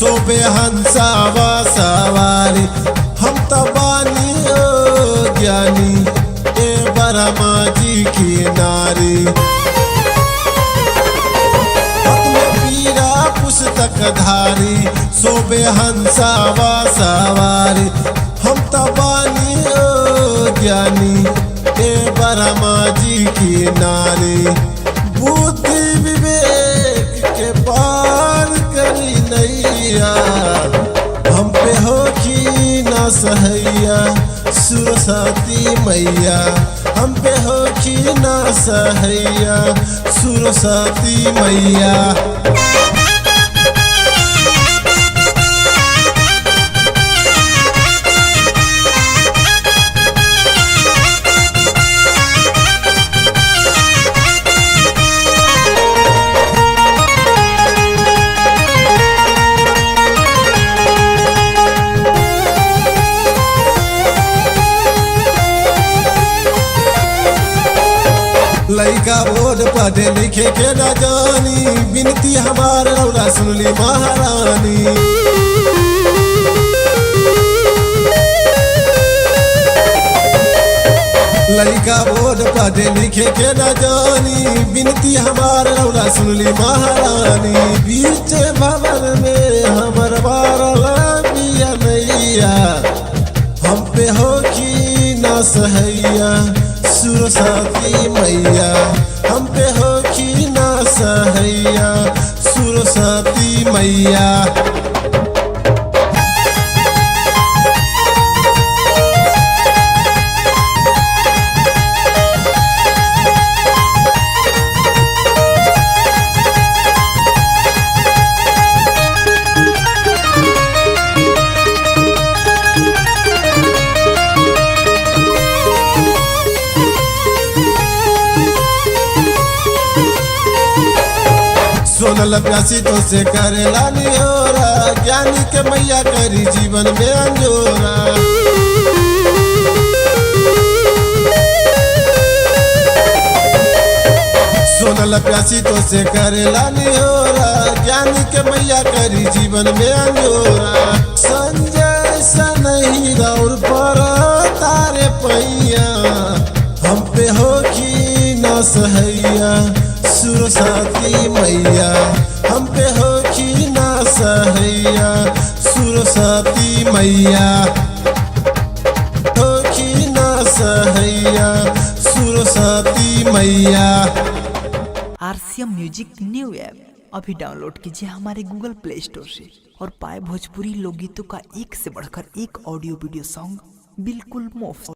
शोभे हंसावा सवारी। हम तो बानी ज्ञानी ए ब्रह्मा जी की नारी। पीरा पुस्तक धारी शोभे हंसावा सवारी। हम तो बानी ज्ञानी ए ब्रह्मा जी की नारी। बुद्धि विवेक के पार करी नैया, हम पे हो की ना सहैया सरस्वती मैया। हम पे हो की ना सहैया सरस्वती मैया। लइका बोर्ड पढ़े लिखे के न जानी, बिनती हमार रौरा सुनली महारानी। लइका बोर्ड पढ़े लिखे के न जानी, बिनती हमार रौरा सुनली महारानी। बीच भवन में हमर बारला नैया, हम पे हो की ना सहैया सरस्वती मैया। हम पे हो की ना सहैया सरस्वती मैया। सोनल प्यासी तो से करेला निहोरा, ज्ञानी के मैया करी जीवन में अंजोरा। सोनल प्यासी तो से करेला निहोरा, ज्ञानी के मैया करी जीवन में अंजोरा। संजय सनही और पर तारे पैया, हम पे हो की ना सहैया सरस्वती मैया। हम पे हो की ना सहैया सरस्वती मैया। हो की ना सहैया सरस्वती मैया। RCM म्यूजिक न्यू ऐप अभी डाउनलोड कीजिए हमारे गूगल प्ले स्टोर से और पाए भोजपुरी लोकगीतों का एक से बढ़कर एक ऑडियो वीडियो सॉन्ग बिल्कुल मुफ्त।